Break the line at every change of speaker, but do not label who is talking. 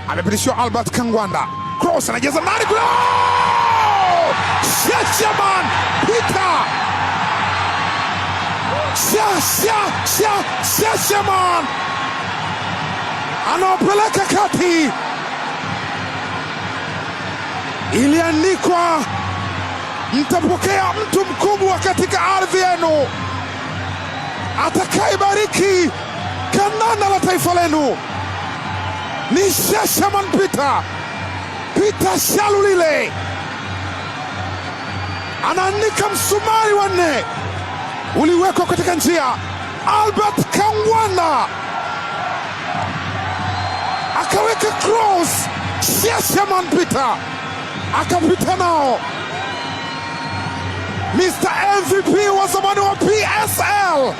Amepitishiwa Albert Kangwanda, cross anajaza ndani, goal! Shaman Peter, Shaman anaopeleka kati. Iliandikwa, mtapokea mtu mkubwa katika ardhi yenu, atakayebariki kandanda la taifa lenu ni Shaman Peter Shalulile. Anaandika msumari wa 4 uliwekwa katika njia. Albert Kangwanda akaweka cross, Shaman Peter akapita nao. Mr. MVP wa zamani wa PSL.